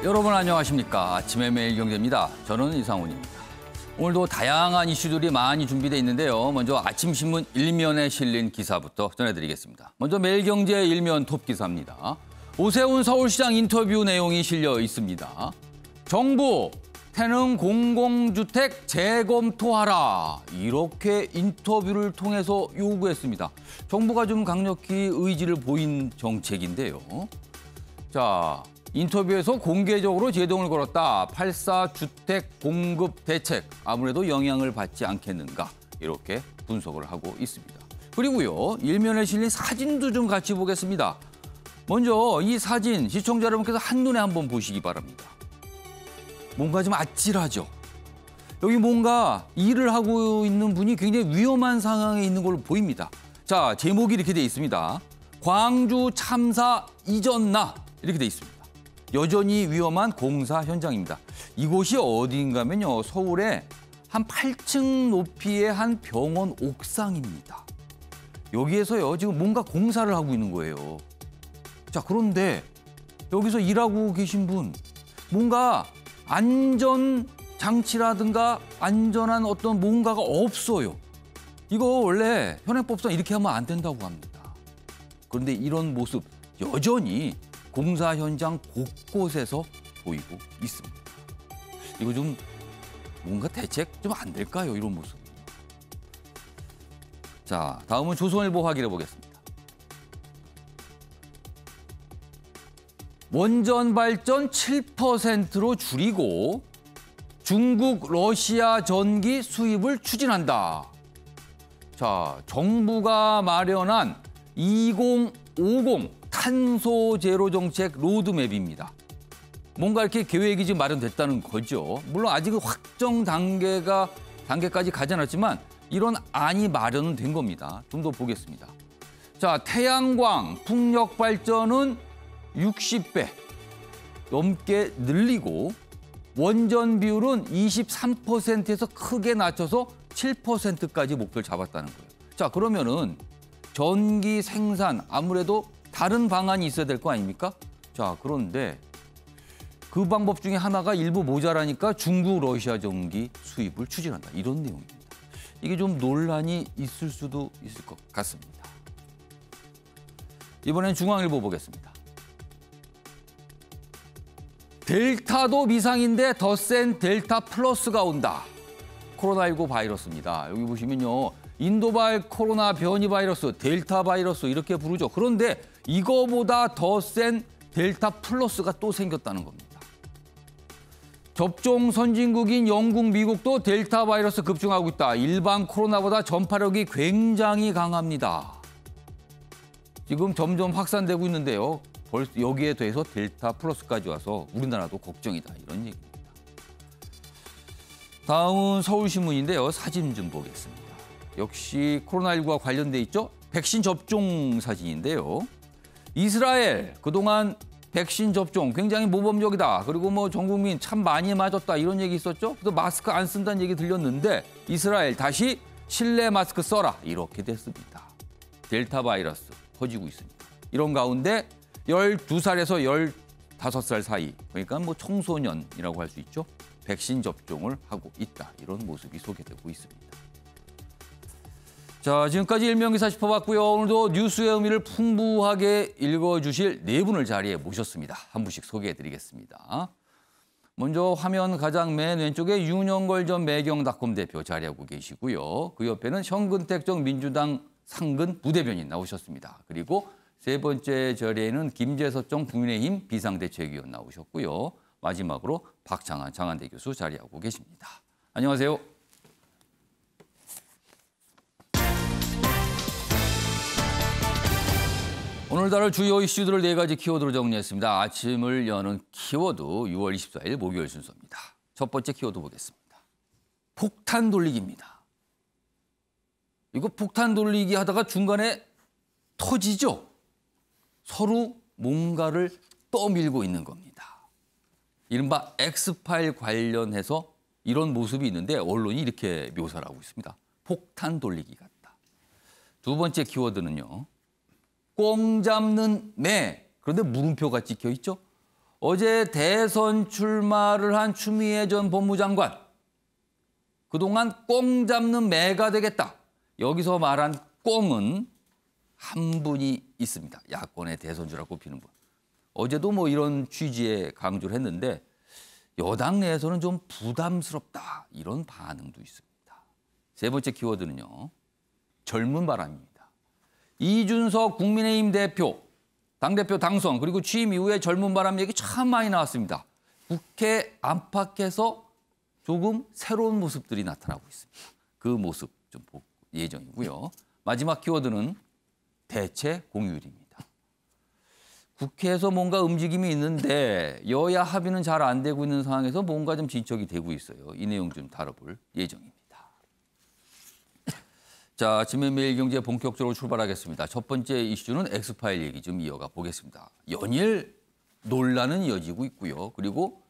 여러분 안녕하십니까. 아침의 매일경제입니다. 저는 이상훈입니다. 오늘도 다양한 이슈들이 많이 준비되어 있는데요. 먼저 아침신문 일면에 실린 기사부터 전해드리겠습니다. 먼저 매일경제 일면 톱기사입니다. 오세훈 서울시장 인터뷰 내용이 실려 있습니다. 정부, 태릉 공공주택 재검토하라. 이렇게 인터뷰를 통해서 요구했습니다. 정부가 좀 강력히 의지를 보인 정책인데요. 자, 인터뷰에서 공개적으로 제동을 걸었다. 8.4주택 공급 대책 아무래도 영향을 받지 않겠는가 이렇게 분석을 하고 있습니다. 그리고요, 일면에 실린 사진도 좀 같이 보겠습니다. 먼저 이 사진 시청자 여러분께서 한눈에 한번 보시기 바랍니다. 뭔가 좀 아찔하죠. 여기 뭔가 일을 하고 있는 분이 굉장히 위험한 상황에 있는 걸로 보입니다. 자, 제목이 이렇게 돼 있습니다. 광주 참사 잊었나? 이렇게 돼 있습니다. 여전히 위험한 공사 현장입니다. 이곳이 어디인가면요, 서울의 한 8층 높이의 한 병원 옥상입니다. 여기에서요, 지금 뭔가 공사를 하고 있는 거예요. 자, 그런데 여기서 일하고 계신 분, 뭔가 안전 장치라든가 안전한 어떤 뭔가가 없어요. 이거 원래 현행법상 이렇게 하면 안 된다고 합니다. 그런데 이런 모습 여전히 공사 현장 곳곳에서 보이고 있습니다. 이거 좀 뭔가 대책 좀 안 될까요? 이런 모습. 자, 다음은 조선일보 확인해 보겠습니다. 원전 발전 7%로 줄이고 중국, 러시아 전기 수입을 추진한다. 자, 정부가 마련한 2050 탄소 제로 정책 로드맵입니다. 뭔가 이렇게 계획이 지금 마련됐다는 거죠. 물론 아직은 확정 단계까지 가지 않았지만 이런 안이 마련은 된 겁니다. 좀 더 보겠습니다. 자, 태양광, 풍력 발전은 60배 넘게 늘리고 원전 비율은 23%에서 크게 낮춰서 7%까지 목표를 잡았다는 거예요. 자, 그러면은 전기 생산 아무래도 다른 방안이 있어야 될 거 아닙니까? 자, 그런데 그 방법 중에 하나가 일부 모자라니까 중국, 러시아 전기 수입을 추진한다. 이런 내용입니다. 이게 좀 논란이 있을 수도 있을 것 같습니다. 이번엔 중앙일보 보겠습니다. 델타도 미상인데 더 센 델타 플러스가 온다. 코로나19 바이러스입니다. 여기 보시면요, 인도발 코로나 변이 바이러스, 델타 바이러스 이렇게 부르죠. 그런데 이거보다 더 센 델타 플러스가 또 생겼다는 겁니다. 접종 선진국인 영국, 미국도 델타 바이러스 급증하고 있다. 일반 코로나보다 전파력이 굉장히 강합니다. 지금 점점 확산되고 있는데요. 여기에 더해서 델타 플러스까지 와서 우리나라도 걱정이다. 이런 얘기입니다. 다음은 서울신문인데요. 사진 좀 보겠습니다. 역시 코로나19와 관련돼 있죠. 백신 접종 사진인데요. 이스라엘 그동안 백신 접종 굉장히 모범적이다. 그리고 뭐 전 국민 참 많이 맞았다. 이런 얘기 있었죠. 그래서 마스크 안 쓴다는 얘기 들렸는데 이스라엘 다시 실내 마스크 써라. 이렇게 됐습니다. 델타 바이러스 퍼지고 있습니다. 이런 가운데 12살에서 15살 사이, 그러니까 뭐 청소년이라고 할 수 있죠. 백신 접종을 하고 있다. 이런 모습이 소개되고 있습니다. 자, 지금까지 일명기사 짚어봤고요. 오늘도 뉴스의 의미를 풍부하게 읽어주실 네 분을 자리에 모셨습니다. 한 분씩 소개해드리겠습니다. 먼저 화면 가장 맨 왼쪽에 윤영걸 전 매경닷컴 대표 자리하고 계시고요. 그 옆에는 현근택 전 민주당 상근 부대변인 나오셨습니다. 그리고 세 번째 자리에는 김재섭 국민의힘 비상대책위원 나오셨고요. 마지막으로 박창한 장한대 교수 자리하고 계십니다. 안녕하세요. 오늘 다룰 주요 이슈들을 네 가지 키워드로 정리했습니다. 아침을 여는 키워드 6월 24일 목요일 순서입니다. 첫 번째 키워드 보겠습니다. 폭탄 돌리기입니다. 이거 폭탄 돌리기 하다가 중간에 터지죠? 서로 뭔가를 떠밀고 있는 겁니다. 이른바 X파일 관련해서 이런 모습이 있는데 언론이 이렇게 묘사를 하고 있습니다. 폭탄 돌리기 같다. 두 번째 키워드는요. 꽁 잡는 매. 그런데 물음표가 찍혀 있죠. 어제 대선 출마를 한 추미애 전 법무장관. 그동안 꽁 잡는 매가 되겠다. 여기서 말한 꽁은 한 분이 있습니다. 야권의 대선주라고 꼽히는 분. 어제도 뭐 이런 취지의 강조를 했는데 여당 내에서는 좀 부담스럽다. 이런 반응도 있습니다. 세 번째 키워드는요. 젊은 바람입니다. 이준석 국민의힘 대표, 당대표 당선 그리고 취임 이후에 젊은 바람 얘기 참 많이 나왔습니다. 국회 안팎에서 조금 새로운 모습들이 나타나고 있습니다. 그 모습 좀 볼 예정이고요. 마지막 키워드는 대체 공휴일입니다. 국회에서 뭔가 움직임이 있는데 여야 합의는 잘 안 되고 있는 상황에서 뭔가 좀 진척이 되고 있어요. 이 내용 좀 다뤄볼 예정입니다. 자, 아침에 매일경제 본격적으로 출발하겠습니다. 첫 번째 이슈는 엑스파일 얘기 좀 이어가 보겠습니다. 연일 논란은 이어지고 있고요. 그리고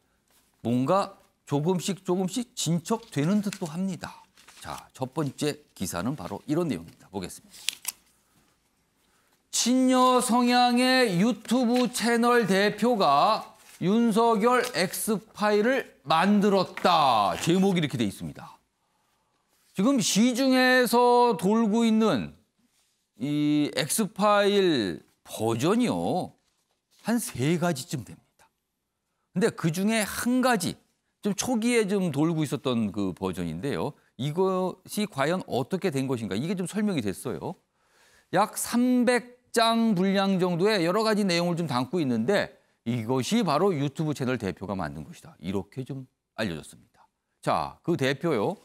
뭔가 조금씩 진척되는 듯도 합니다. 자, 첫 번째 기사는 바로 이런 내용입니다. 보겠습니다. 친여 성향의 유튜브 채널 대표가 윤석열 엑스파일을 만들었다. 제목이 이렇게 돼 있습니다. 지금 시중에서 돌고 있는 이 엑스파일 버전이요. 한 3가지쯤 됩니다. 근데 그중에 한 가지, 좀 초기에 좀 돌고 있었던 그 버전인데요. 이것이 과연 어떻게 된 것인가. 이게 좀 설명이 됐어요. 약 300장 분량 정도의 여러 가지 내용을 좀 담고 있는데 이것이 바로 유튜브 채널 대표가 만든 것이다. 이렇게 좀 알려졌습니다. 자, 그 대표요.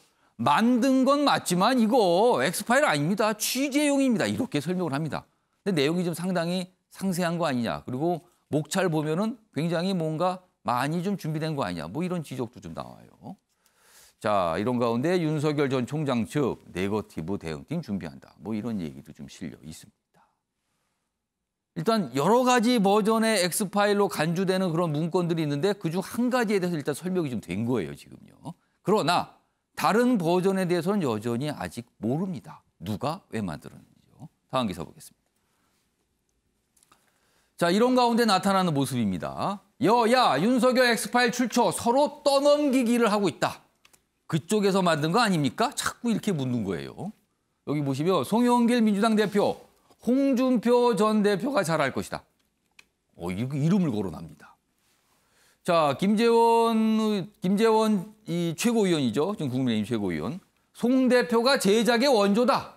만든 건 맞지만 이거 엑스파일 아닙니다. 취재용입니다. 이렇게 설명을 합니다. 근데 내용이 좀 상당히 상세한 거 아니냐. 그리고 목차를 보면은 굉장히 뭔가 많이 좀 준비된 거 아니냐. 뭐 이런 지적도 좀 나와요. 자, 이런 가운데 윤석열 전 총장 측 네거티브 대응팀 준비한다. 뭐 이런 얘기도 좀 실려 있습니다. 일단 여러 가지 버전의 엑스파일로 간주되는 그런 문건들이 있는데 그중 한 가지에 대해서 일단 설명이 좀 된 거예요, 지금요. 그러나 다른 버전에 대해서는 여전히 아직 모릅니다. 누가 왜 만들었는지요. 다음 기사 보겠습니다. 자, 이런 가운데 나타나는 모습입니다. 여야 윤석열 엑스파일 출처 서로 떠넘기기를 하고 있다. 그쪽에서 만든 거 아닙니까? 자꾸 이렇게 묻는 거예요. 여기 보시면 송영길 민주당 대표, 홍준표 전 대표가 잘할 것이다. 이름을 거론합니다. 자, 김재원 이 최고위원이죠. 지금 국민의힘 최고위원. 송 대표가 제작의 원조다.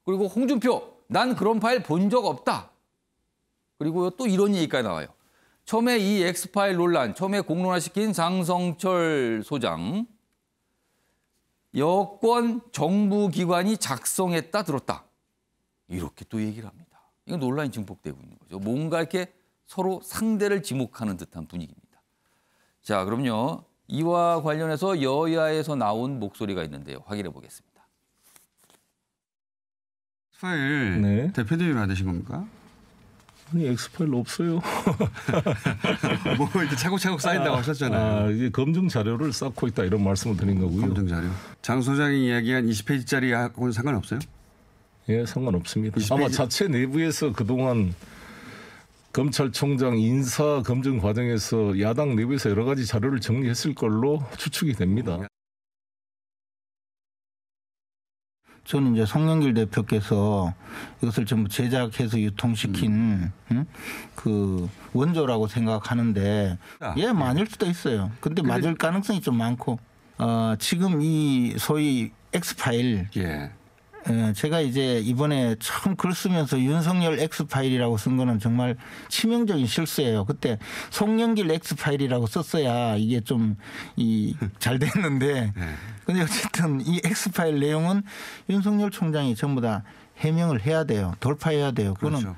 그리고 홍준표, 난 그런 파일 본 적 없다. 그리고 또 이런 얘기까지 나와요. 처음에 이 엑스파일 논란, 처음에 공론화시킨 장성철 소장. 여권 정부기관이 작성했다 들었다. 이렇게 또 얘기를 합니다. 이건 논란이 증폭되고 있는 거죠. 뭔가 이렇게 서로 상대를 지목하는 듯한 분위기입니다. 자, 그럼요. 이와 관련해서 여야에서 나온 목소리가 있는데요. 확인해 보겠습니다. 엑스파일 네. 대표님이 만드신 겁니까? 아니, 엑스파일 없어요. 뭐 이렇게 차곡차곡 쌓인다고 하셨잖아요. 이게 검증 자료를 쌓고 있다 이런 말씀을 드린 거고요. 검증 자료. 장 소장이 이야기한 20페이지짜리하고는 상관없어요? 예, 상관없습니다. 20페이지. 아마 자체 내부에서 그동안 검찰총장 인사 검증 과정에서 야당 내부에서 여러 가지 자료를 정리했을 걸로 추측이 됩니다. 저는 이제 송영길 대표께서 이것을 전부 제작해서 유통시킨 그 원조라고 생각하는데 예, 맞을 수도 있어요. 근데 맞을 가능성이 좀 많고 지금 이 소위 엑스파일 예. 제가 이제 이번에 처음 글 쓰면서 윤석열 엑스파일이라고 쓴 거는 정말 치명적인 실수예요. 그때 송영길 엑스파일이라고 썼어야 이게 좀 잘 됐는데 근데 어쨌든 이 엑스파일 내용은 윤석열 총장이 전부 다 해명을 해야 돼요. 돌파해야 돼요. 그거는 그렇죠.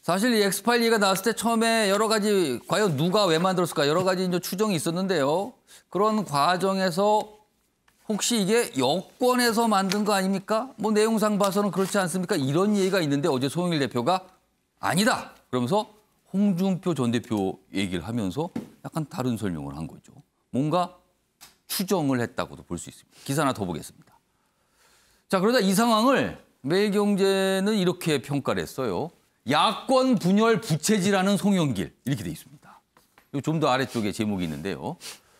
사실 이 엑스파일 얘기가 나왔을 때 처음에 여러 가지 과연 누가 왜 만들었을까 여러 가지 이제 추정이 있었는데요. 그런 과정에서 혹시 이게 여권에서 만든 거 아닙니까? 뭐 내용상 봐서는 그렇지 않습니까? 이런 얘기가 있는데 어제 송영길 대표가 아니다. 그러면서 홍준표 전 대표 얘기를 하면서 약간 다른 설명을 한 거죠. 뭔가 추정을 했다고도 볼 수 있습니다. 기사 하나 더 보겠습니다. 자, 그러다 이 상황을 매일경제는 이렇게 평가를 했어요. 야권 분열 부채질하는 송영길 이렇게 돼 있습니다. 좀 더 아래쪽에 제목이 있는데요.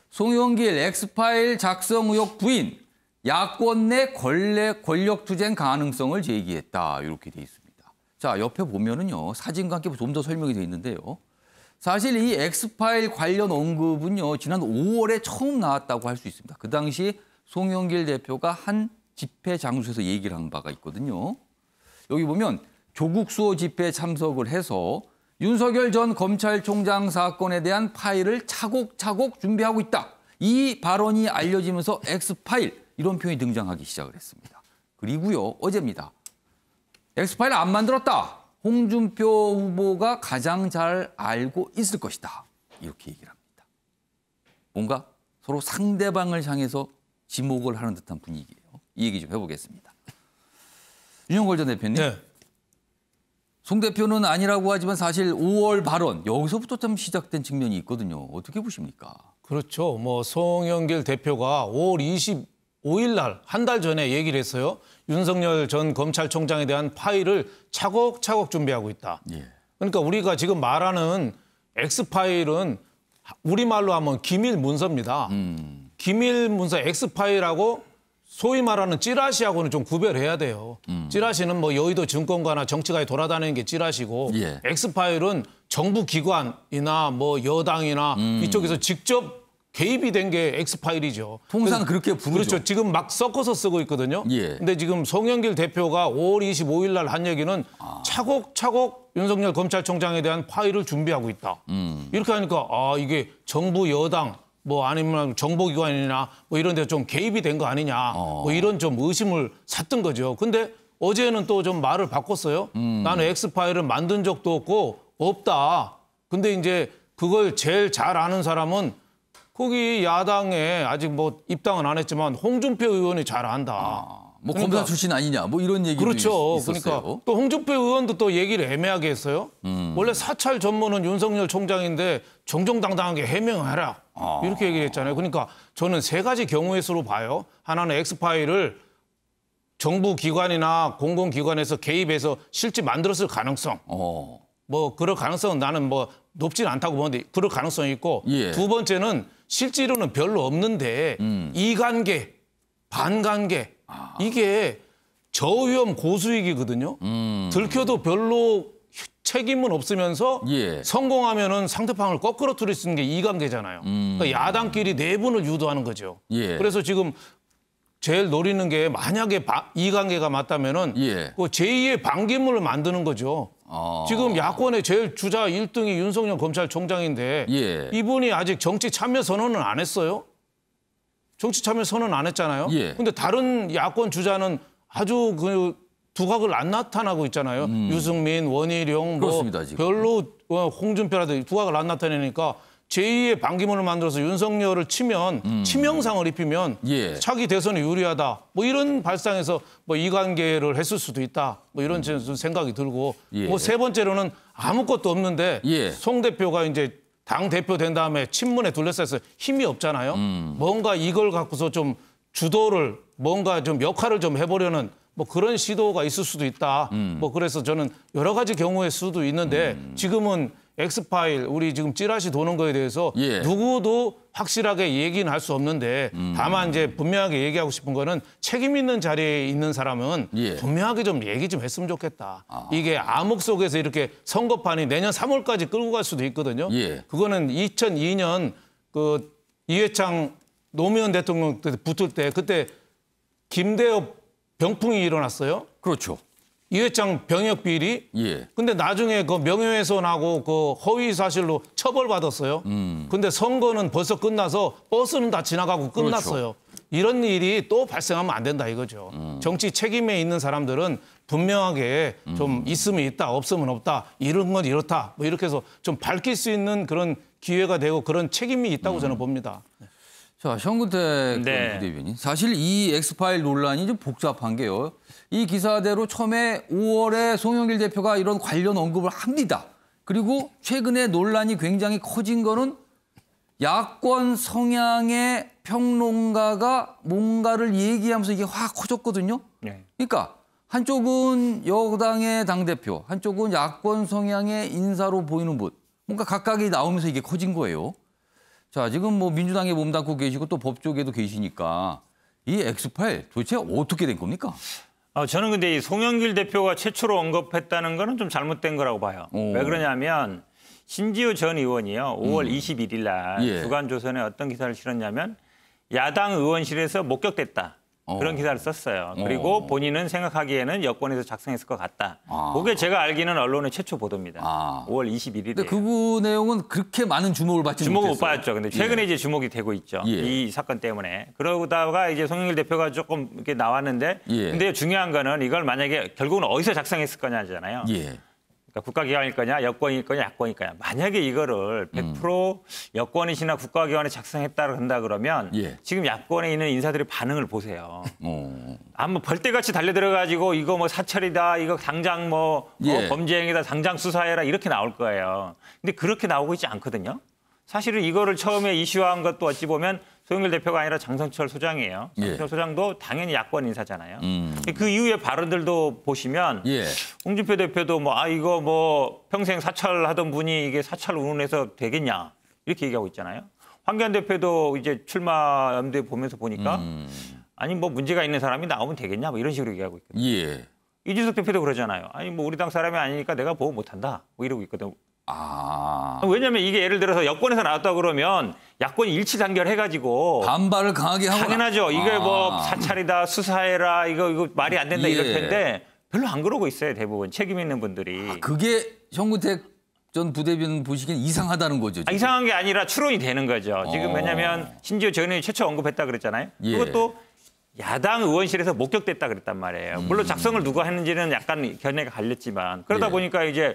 송영길 엑스파일 작성 의혹 부인, 야권 내 권력 투쟁 가능성을 제기했다. 이렇게 돼 있습니다. 자, 옆에 보면은요. 사진과 함께 좀 더 설명이 돼 있는데요. 사실 이 엑스파일 관련 언급은요. 지난 5월에 처음 나왔다고 할 수 있습니다. 그 당시 송영길 대표가 한 집회 장소에서 얘기를 한 바가 있거든요. 여기 보면 조국 수호 집회에 참석을 해서 윤석열 전 검찰총장 사건에 대한 파일을 차곡차곡 준비하고 있다. 이 발언이 알려지면서 엑스파일 이런 표현이 등장하기 시작을 했습니다. 그리고요. 어제입니다. 엑스파일 안 만들었다. 홍준표 후보가 가장 잘 알고 있을 것이다. 이렇게 얘기를 합니다. 뭔가 서로 상대방을 향해서 지목을 하는 듯한 분위기예요. 이 얘기 좀 해보겠습니다. 윤영걸 전 대표님. 네. 송 대표는 아니라고 하지만 사실 5월 발언 여기서부터 좀 시작된 측면이 있거든요. 어떻게 보십니까? 그렇죠. 뭐 송영길 대표가 5월 25일 날 한 달 전에 얘기를 했어요. 윤석열 전 검찰총장에 대한 파일을 차곡차곡 준비하고 있다. 예. 그러니까 우리가 지금 말하는 X파일은 우리말로 하면 기밀 문서입니다. 기밀 문서 X파일하고 소위 말하는 찌라시하고는 좀 구별해야 돼요. 찌라시는 뭐 여의도 증권가나 정치가에 돌아다니는 게 찌라시고 예. X파일은 정부 기관이나 뭐 여당이나 이쪽에서 직접 개입이 된 게 X파일이죠. 통상 그렇게 부르죠. 그렇죠. 지금 막 섞어서 쓰고 있거든요. 예. 근데 지금 송영길 대표가 5월 25일 날 한 얘기는 차곡차곡 윤석열 검찰총장에 대한 파일을 준비하고 있다. 이렇게 하니까 이게 정부 여당 뭐 아니면 정보기관이나 뭐 이런 데 좀 개입이 된 거 아니냐. 뭐 이런 좀 의심을 샀던 거죠. 근데 어제는 또 좀 말을 바꿨어요. 나는 X파일을 만든 적도 없다. 근데 이제 그걸 제일 잘 아는 사람은 거기 야당에 아직 뭐 입당은 안 했지만 홍준표 의원이 잘 안다. 뭐 그러니까, 검사 출신 아니냐 뭐 이런 얘기도 그렇죠. 있었어요. 그러니까 또 홍준표 의원도 또 얘기를 애매하게 했어요. 원래 사찰 전문은 윤석열 총장인데 정정당당하게 해명해라. 이렇게 얘기를 했잖아요. 그러니까 저는 세 가지 경우의 수로 봐요. 하나는 X파일을 정부 기관이나 공공기관에서 개입해서 실제 만들었을 가능성. 뭐 그럴 가능성은 나는 뭐 높지는 않다고 보는데 그럴 가능성이 있고 예. 두 번째는 실제로는 별로 없는데 이관계, 반관계 이게 저위험 고수익이거든요. 들켜도 별로 책임은 없으면서 예. 성공하면은 상대방을 거꾸로 틀을 수 있는 게 이관계잖아요. 그러니까 야당끼리 내분을 유도하는 거죠. 예. 그래서 지금 제일 노리는 게 만약에 이관계가 맞다면은 예. 그 제2의 반기문을 만드는 거죠. 지금 야권의 제일 주자 1등이 윤석열 검찰총장인데 예. 이분이 아직 정치 참여 선언은 안 했어요. 정치 참여 선언 안 했잖아요. 예. 근데 다른 야권 주자는 아주 그 두각을 안 나타나고 있잖아요. 유승민, 원희룡, 그렇습니다, 뭐 지금. 별로 홍준표라든지 두각을 안 나타내니까 제2의 반기문을 만들어서 윤석열을 치면 치명상을 입히면 예. 차기 대선에 유리하다. 뭐 이런 발상에서 뭐 이관계를 했을 수도 있다. 뭐 이런 생각이 들고 예. 뭐 세 번째로는 아무것도 없는데 예. 송 대표가 이제 당 대표 된 다음에 친문에 둘러싸여서 힘이 없잖아요. 뭔가 이걸 갖고서 좀 주도를 뭔가 좀 역할을 좀 해보려는 뭐 그런 시도가 있을 수도 있다. 뭐 그래서 저는 여러 가지 경우의 수도 있는데 지금은 X파일 우리 지금 찌라시 도는 거에 대해서 예. 누구도 확실하게 얘기는 할 수 없는데 다만 이제 분명하게 얘기하고 싶은 거는 책임 있는 자리에 있는 사람은 예. 분명하게 좀 얘기 좀 했으면 좋겠다. 이게 암흑 속에서 이렇게 선거판이 내년 3월까지 끌고 갈 수도 있거든요. 예. 그거는 2002년 그 이회창 노무현 대통령 때 붙을 때 그때 김대엽 병풍이 일어났어요. 그렇죠. 이회창 병역 비리. 예. 근데 나중에 그 명예훼손하고 그 허위 사실로 처벌받았어요. 근데 선거는 벌써 끝나서 버스는 다 지나가고 끝났어요. 이런 일이 또 발생하면 안 된다 이거죠. 정치 책임에 있는 사람들은 분명하게 좀 있으면 있다, 없으면 없다, 이런 건 이렇다. 뭐 이렇게 해서 좀 밝힐 수 있는 그런 기회가 되고 그런 책임이 있다고 저는 봅니다. 자, 현근택 네. 부대변인. 사실 이 엑스파일 논란이 좀 복잡한 게요. 이 기사대로 처음에 5월에 송영길 대표가 이런 관련 언급을 합니다. 그리고 최근에 논란이 굉장히 커진 거는 야권 성향의 평론가가 뭔가를 얘기하면서 이게 확 커졌거든요. 네. 그러니까 한쪽은 여당의 당대표, 한쪽은 야권 성향의 인사로 보이는 분. 뭔가 각각이 나오면서 이게 커진 거예요. 자, 지금 뭐 민주당에 몸담고 계시고 또 법조계도 계시니까 이 엑스파일 도대체 어떻게 된 겁니까? 저는 근데 이 송영길 대표가 최초로 언급했다는 거는 좀 잘못된 거라고 봐요. 왜 그러냐면 신지호 전 의원이요. 5월 21일 날 예. 주간조선에 어떤 기사를 실었냐면 야당 의원실에서 목격됐다. 그런 기사를 썼어요. 그리고 본인은 생각하기에는 여권에서 작성했을 것 같다. 그게 제가 알기는 언론의 최초 보도입니다. 5월 21일에. 근데 그 내용은 그렇게 많은 주목을 받지 주목을 못했어요. 못 받았죠. 근데 최근에 이제 주목이 되고 있죠. 예. 이 사건 때문에. 그러다가 이제 송영길 대표가 조금 이렇게 나왔는데 예. 근데 중요한 거는 이걸 만약에 결국은 어디서 작성했을 거냐잖아요. 예. 그러니까 국가기관일 거냐, 여권일 거냐, 야권일 거냐. 만약에 이거를 100% 여권이시나 국가기관에 작성했다고 한다 그러면 예. 지금 야권에 있는 인사들의 반응을 보세요. 어. 아무 벌떼같이 달려들어가지고 이거 뭐 사찰이다, 이거 당장 뭐 예. 범죄 행위다, 당장 수사해라 이렇게 나올 거예요. 근데 그렇게 나오고 있지 않거든요. 사실은 이거를 처음에 이슈화한 것도 어찌 보면 송영길 대표가 아니라 장성철 소장이에요. 장성철 예. 소장도 당연히 야권 인사잖아요. 그 이후의 발언들도 보시면 예. 홍준표 대표도 뭐 이거 뭐 평생 사찰하던 분이 이게 사찰 운운해서 되겠냐 이렇게 얘기하고 있잖아요. 황교안 대표도 이제 출마 염두에 보면서 보니까 아니 뭐 문제가 있는 사람이 나오면 되겠냐 뭐 이런 식으로 얘기하고 있거든요. 예. 이준석 대표도 그러잖아요. 아니 뭐 우리 당 사람이 아니니까 내가 보호 못한다 뭐 이러고 있거든. 왜냐하면 이게 예를 들어서 여권에서 나왔다 그러면 야권이 일치 단결해가지고 반발을 강하게 하고 당연하죠. 이게 뭐 사찰이다 수사해라 이거 말이 안 된다 예. 이럴 텐데 별로 안 그러고 있어요. 대부분 책임 있는 분들이. 그게 형구택 전 부대변인 보시기엔 이상하다는 거죠. 지금. 이상한 게 아니라 추론이 되는 거죠. 지금 왜냐하면 심지어 저는 최초 언급했다 그랬잖아요. 예. 그것도 야당 의원실에서 목격됐다 그랬단 말이에요. 물론 작성을 누가 했는지는 약간 견해가 갈렸지만 그러다 예. 보니까 이제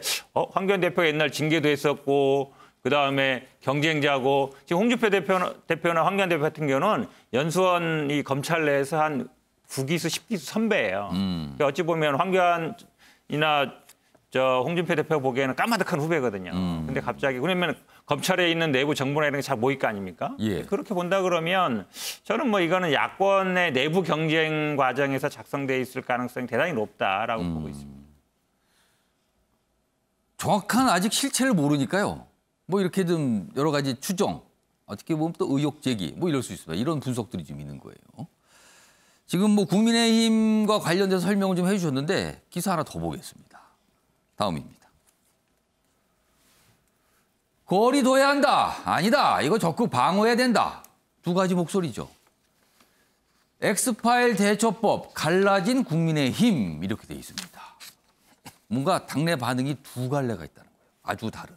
황교안 대표가 옛날 징계도 했었고 그다음에 경쟁자고 지금 홍준표 대표나 황교안 대표 같은 경우는 연수원 이 검찰 내에서 한 9기수 10기수 선배예요. 그러니까 어찌 보면 황교안이나 홍준표 대표 보기에는 까마득한 후배거든요. 근데 갑자기 그러면 검찰에 있는 내부 정보나 이런 게 잘 모일 거 아닙니까? 예. 그렇게 본다 그러면 저는 뭐 이거는 야권의 내부 경쟁 과정에서 작성돼 있을 가능성이 대단히 높다라고 보고 있습니다. 정확한 아직 실체를 모르니까요. 뭐 이렇게 좀 여러 가지 추정, 어떻게 보면 또 의혹 제기 뭐 이럴 수 있습니다. 이런 분석들이 좀 있는 거예요. 지금 뭐 국민의힘과 관련돼서 설명을 좀 해주셨는데 기사 하나 더 보겠습니다. 다음입니다. 거리 둬야 한다. 아니다. 이거 적극 방어해야 된다. 두 가지 목소리죠. 엑스파일 대처법 갈라진 국민의힘 이렇게 돼 있습니다. 뭔가 당내 반응이 두 갈래가 있다는 거예요. 아주 다른.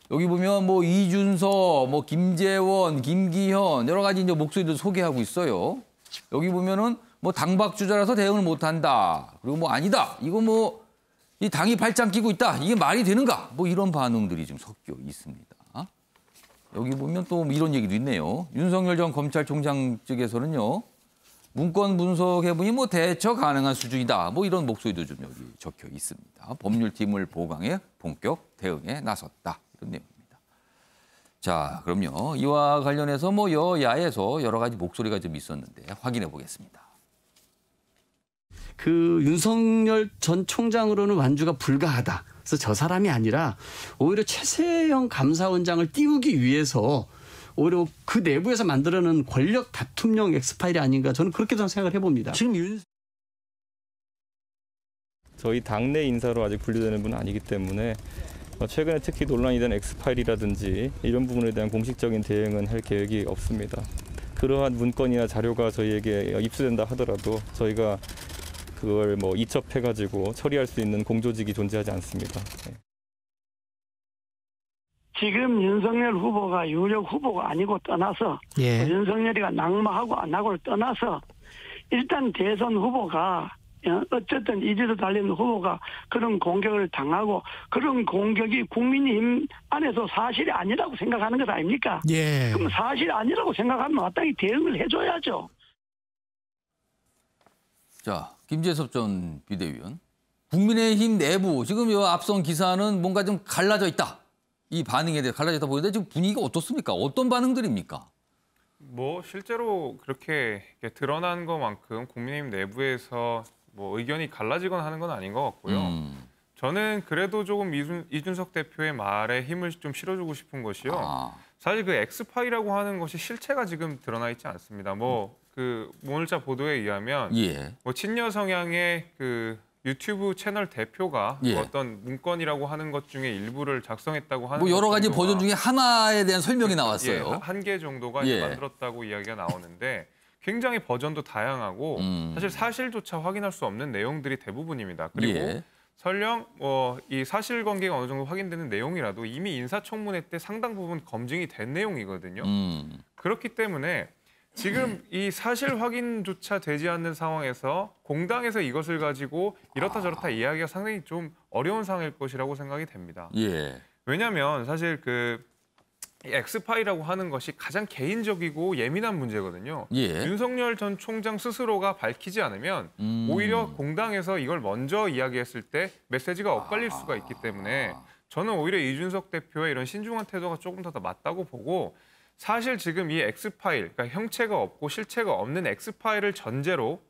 여기 보면 뭐 이준석, 뭐 김재원, 김기현 여러 가지 이제 목소리들 소개하고 있어요. 여기 보면은 뭐 당박주자라서 대응을 못한다. 그리고 뭐 아니다. 이거 뭐 이 당이 발장 끼고 있다. 이게 말이 되는가? 뭐 이런 반응들이 좀 섞여 있습니다. 여기 보면 또 이런 얘기도 있네요. 윤석열 전 검찰총장 측에서는요. 문건 분석해보니 뭐 대처 가능한 수준이다. 뭐 이런 목소리도 좀 여기 적혀 있습니다. 법률팀을 보강해 본격 대응에 나섰다. 이런 내용입니다. 자, 그럼요. 이와 관련해서 뭐 여야에서 여러 가지 목소리가 좀 있었는데 확인해 보겠습니다. 그 윤석열 전 총장으로는 완주가 불가하다. 그래서 저 사람이 아니라 오히려 최세영 감사원장을 띄우기 위해서 오히려 그 내부에서 만들어낸 권력 다툼용 엑스파일이 아닌가 저는 그렇게 생각을 해봅니다. 지금 저희 당내 인사로 아직 분류되는 분은 아니기 때문에 최근에 특히 논란이 된 엑스파일이라든지 이런 부분에 대한 공식적인 대응은 할 계획이 없습니다. 그러한 문건이나 자료가 저희에게 입수된다 하더라도 저희가 그걸 뭐 이첩해가지고 처리할 수 있는 공조직이 존재하지 않습니다. 네. 지금 윤석열 후보가 유력 후보가 아니고 떠나서 윤석열이가 낙마하고 안 하고를 떠나서 일단 대선 후보가 어쨌든 이지도 달리는 후보가 그런 공격을 당하고 그런 공격이 국민의힘 안에서 사실이 아니라고 생각하는 것 아닙니까? 예. 그럼 사실이 아니라고 생각하면 마땅히 대응을 해줘야죠. 자, 김재섭 전 비대위원. 국민의힘 내부 지금 이 앞선 기사는 뭔가 좀 갈라져 있다. 이 반응에 대해 갈라져 있다 보이는데 지금 분위기가 어떻습니까? 어떤 반응들입니까? 뭐 실제로 그렇게 드러난 것만큼 국민의힘 내부에서 뭐 의견이 갈라지거나 하는 건 아닌 것 같고요. 저는 그래도 조금 이준석 대표의 말에 힘을 좀 실어주고 싶은 것이요. 사실 그 엑스파이라고 하는 것이 실체가 지금 드러나 있지 않습니다. 뭐 그 오늘자 보도에 의하면 뭐 친여 성향의 그 유튜브 채널 대표가 어떤 문건이라고 하는 것 중에 일부를 작성했다고 하는 뭐 여러 가지 버전 중에 하나에 대한 설명이 나왔어요. 한 개 정도가 이제 만들었다고 이야기가 나오는데 굉장히 버전도 다양하고 사실 사실조차 확인할 수 없는 내용들이 대부분입니다. 그리고 설령 이 사실관계가 어느 정도 확인되는 내용이라도 이미 인사청문회 때 상당 부분 검증이 된 내용이거든요. 그렇기 때문에 지금 이 사실 확인조차 되지 않는 상황에서 공당에서 이것을 가지고 이렇다 저렇다 이야기가 상당히 좀 어려운 상황일 것이라고 생각이 됩니다. 왜냐하면 사실 그 엑스파이라고 하는 것이 가장 개인적이고 예민한 문제거든요. 윤석열 전 총장 스스로가 밝히지 않으면 오히려 공당에서 이걸 먼저 이야기했을 때 메시지가 엇갈릴 수가 있기 때문에 저는 오히려 이준석 대표의 이런 신중한 태도가 조금 더 맞다고 보고 사실 지금 이 엑스파일, 그러니까 형체가 없고 실체가 없는 엑스파일을 전제로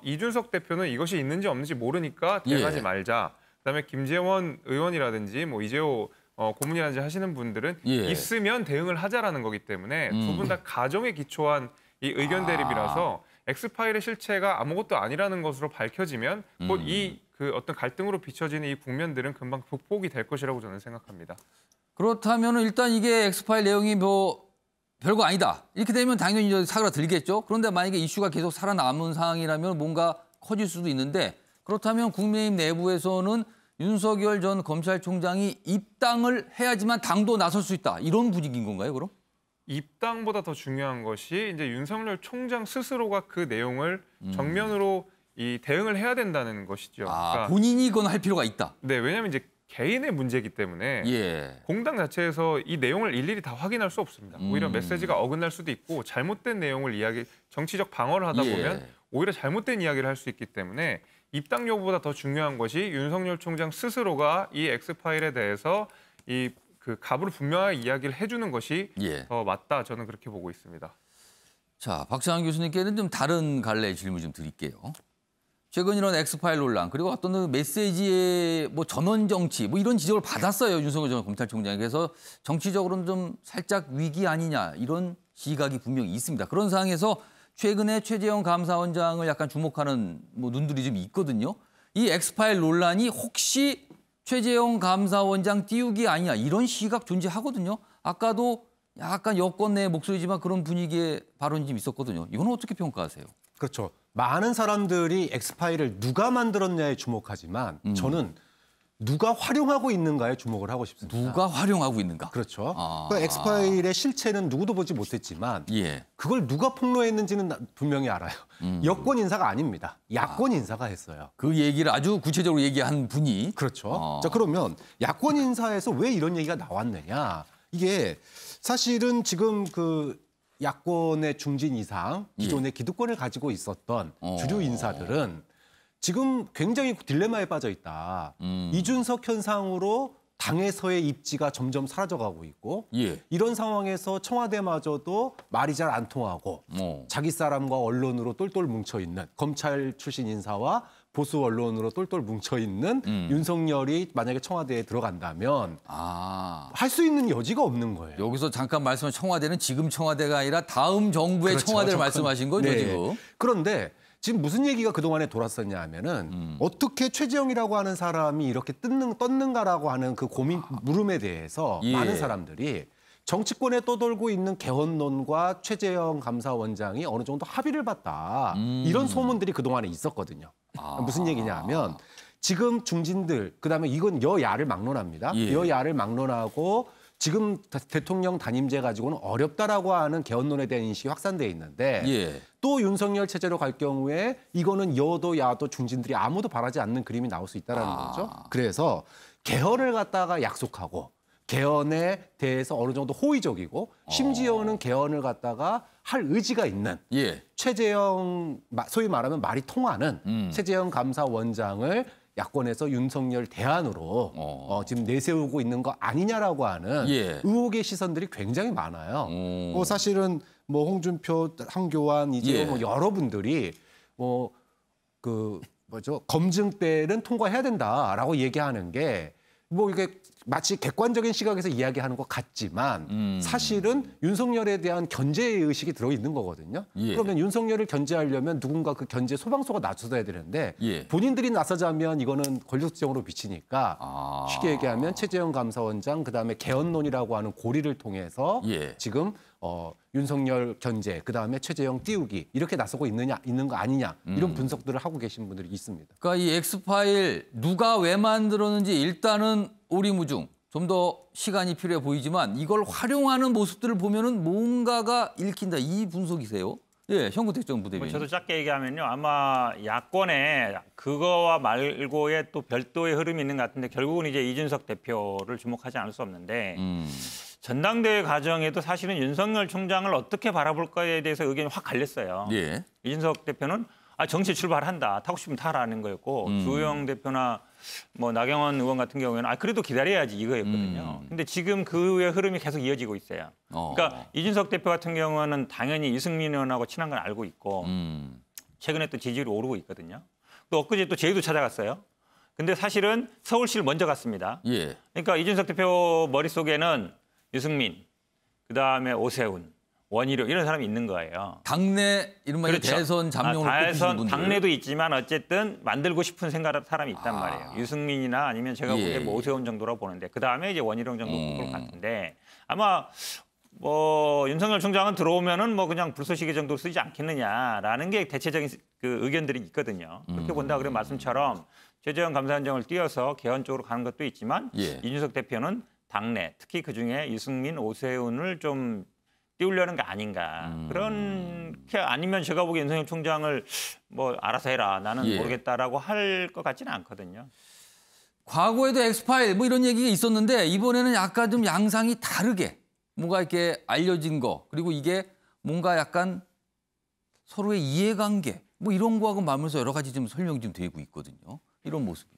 이준석 대표는 이것이 있는지 없는지 모르니까 대응하지 말자. 그다음에 김재원 의원이라든지 뭐 이재호 고문이라든지 하시는 분들은 있으면 대응을 하자라는 거기 때문에 두 분 다 가정에 기초한 이 의견 대립이라서 엑스파일의 실체가 아무것도 아니라는 것으로 밝혀지면 곧 이 그 어떤 갈등으로 비춰지는 이 국면들은 금방 극복이 될 것이라고 저는 생각합니다. 그렇다면 일단 이게 엑스파일 내용이 뭐 별거 아니다. 이렇게 되면 당연히 이제 사그라들겠죠. 그런데 만약에 이슈가 계속 살아남은 상황이라면 뭔가 커질 수도 있는데 그렇다면 국민의힘 내부에서는 윤석열 전 검찰총장이 입당을 해야지만 당도 나설 수 있다. 이런 분위기인 건가요, 그럼? 입당보다 더 중요한 것이 이제 윤석열 총장 스스로가 그 내용을 정면으로 이 대응을 해야 된다는 것이죠. 그러니까 본인이 이건 할 필요가 있다. 네, 왜냐하면 이제 개인의 문제이기 때문에 공당 자체에서 이 내용을 일일이 다 확인할 수 없습니다. 오히려 메시지가 어긋날 수도 있고 잘못된 내용을 정치적 방어를 하다 보면 오히려 잘못된 이야기를 할 수 있기 때문에 입당 여부보다 더 중요한 것이 윤석열 총장 스스로가 이 엑스파일에 대해서 이 그 갑으로 분명하게 이야기를 해주는 것이 더 맞다. 저는 그렇게 보고 있습니다. 자, 박찬환 교수님께는 좀 다른 갈래의 질문 좀 드릴게요. 최근 이런 엑스파일 논란 그리고 어떤 메시지의 뭐 전원 정치 뭐 이런 지적을 받았어요. 윤석열 전 검찰총장이. 그래서 정치적으로는 좀 살짝 위기 아니냐 이런 시각이 분명히 있습니다. 그런 상황에서 최근에 최재형 감사원장을 약간 주목하는 뭐 눈들이 좀 있거든요. 이 엑스파일 논란이 혹시 최재형 감사원장 띄우기 아니냐 이런 시각 존재하거든요. 아까도 약간 여권 내 목소리지만 그런 분위기의 발언이 좀 있었거든요. 이건 어떻게 평가하세요? 그렇죠. 많은 사람들이 엑스파일을 누가 만들었냐에 주목하지만 저는 누가 활용하고 있는가에 주목을 하고 싶습니다. 누가 활용하고 있는가? 그렇죠. 그러니까 엑스파일의 실체는 누구도 보지 못했지만 그걸 누가 폭로했는지는 분명히 알아요. 여권 인사가 아닙니다. 야권 인사가 했어요. 그 얘기를 아주 구체적으로 얘기한 분이. 그렇죠. 자, 그러면 야권 인사에서 왜 이런 얘기가 나왔느냐. 이게 사실은 지금 그 야권의 중진 이상 기존의 기득권을 가지고 있었던 주류 인사들은 지금 굉장히 딜레마에 빠져 있다. 이준석 현상으로 당에서의 입지가 점점 사라져가고 있고 이런 상황에서 청와대마저도 말이 잘 안 통하고 자기 사람과 언론으로 똘똘 뭉쳐있는 검찰 출신 인사와 보수 언론으로 똘똘 뭉쳐있는 윤석열이 만약에 청와대에 들어간다면 할 수 있는 여지가 없는 거예요. 여기서 잠깐 말씀한 청와대는 지금 청와대가 아니라 다음 정부의 청와대를 말씀하신 거죠, 지금. 그런데 지금 무슨 얘기가 그동안에 돌았었냐 하면은 어떻게 최재형이라고 하는 사람이 이렇게 떴는가라고 하는 그 고민, 물음에 대해서 많은 사람들이 정치권에 떠돌고 있는 개헌론과 최재형 감사원장이 어느 정도 합의를 봤다. 이런 소문들이 그동안에 있었거든요. 무슨 얘기냐 하면 지금 중진들, 그다음에 이건 여야를 막론합니다. 여야를 막론하고 지금 대통령 단임제 가지고는 어렵다라고 하는 개헌론에 대한 인식이 확산돼 있는데 또 윤석열 체제로 갈 경우에 이거는 여도 야도 중진들이 아무도 바라지 않는 그림이 나올 수 있다는 거죠. 그래서 개헌을 갖다가 약속하고 개헌에 대해서 어느 정도 호의적이고 심지어는 개헌을 갖다가 할 의지가 있는 최재형, 소위 말하면 말이 통하는 최재형 감사원장을 야권에서 윤석열 대안으로 지금 내세우고 있는 거 아니냐라고 하는 의혹의 시선들이 굉장히 많아요. 사실은 뭐 홍준표, 한교안, 이제 뭐 여러분들이 그 검증 때는 통과해야 된다라고 얘기하는 게 뭐 이게 마치 객관적인 시각에서 이야기하는 것 같지만 사실은 윤석열에 대한 견제 의식이 들어있는 거거든요. 예. 그러면 윤석열을 견제하려면 누군가 그 견제 소방서가 나서야 되는데 예. 본인들이 나서자면 이거는 권력지정으로 비치니까 쉽게 얘기하면 최재형 감사원장 그다음에 개헌론이라고 하는 고리를 통해서 예. 지금 윤석열 견제 그다음에 최재형 띄우기 이렇게 나서고 있는 거 아니냐 이런 분석들을 하고 계신 분들이 있습니다. 그러니까 이 엑스파일 누가 왜 만들었는지 일단은 오리무중 좀 더 시간이 필요해 보이지만 이걸 활용하는 모습들을 보면은 뭔가가 읽힌다 이 분석이세요? 예, 현근택 전 부대변인. 저도 짧게 얘기하면요. 아마 야권에 그거와 말고의 또 별도의 흐름이 있는 것 같은데 결국은 이제 이준석 대표를 주목하지 않을 수 없는데 전당대회 과정에도 사실은 윤석열 총장을 어떻게 바라볼까에 대해서 의견이 확 갈렸어요. 예. 이준석 대표는 정치 출발한다. 타고 싶으면 타라는 거였고 주호영 대표나 뭐 나경원 의원 같은 경우에는 그래도 기다려야지 이거였거든요. 근데 지금 그 후의 흐름이 계속 이어지고 있어요. 그러니까 이준석 대표 같은 경우는 당연히 이승민 의원하고 친한 걸 알고 있고 최근에 또 지지율이 오르고 있거든요. 또 엊그제 또 제주도 찾아갔어요. 근데 사실은 서울시를 먼저 갔습니다. 예. 그러니까 이준석 대표 머릿속에는 유승민, 그다음에 오세훈, 원희룡 이런 사람이 있는 거예요. 당내 이른바 그렇죠. 대선 잠룡으로 꼽히시는 분들. 당내도 있지만 어쨌든 만들고 싶은 사람이 있단 말이에요. 유승민이나 아니면 제가 보기에 뭐 오세훈 정도라고 보는데 그다음에 이제 원희룡 정도 꼽을 것 같은데 아마 뭐 윤석열 총장은 들어오면은 뭐 그냥 불쏘시개 정도 쓰지 않겠느냐라는 게 대체적인 그 의견들이 있거든요. 그렇게 본다 그러면 말씀처럼 최재형 감사원장을 띄워서 개헌 쪽으로 가는 것도 있지만 이준석 대표는 당내 특히 그중에 유승민, 오세훈을 좀 띄우려는 게 아닌가. 그렇게 아니면 제가 보기에 윤석열 총장을 뭐 알아서 해라. 나는 모르겠다라고 할 것 같지는 않거든요. 과거에도 엑스파일 뭐 이런 얘기가 있었는데 이번에는 약간 좀 양상이 다르게 뭔가 이렇게 알려진 거 그리고 이게 뭔가 약간 서로의 이해관계 뭐 이런 거하고 맞으면서 여러 가지 좀 설명이 좀 되고 있거든요. 이런 모습이.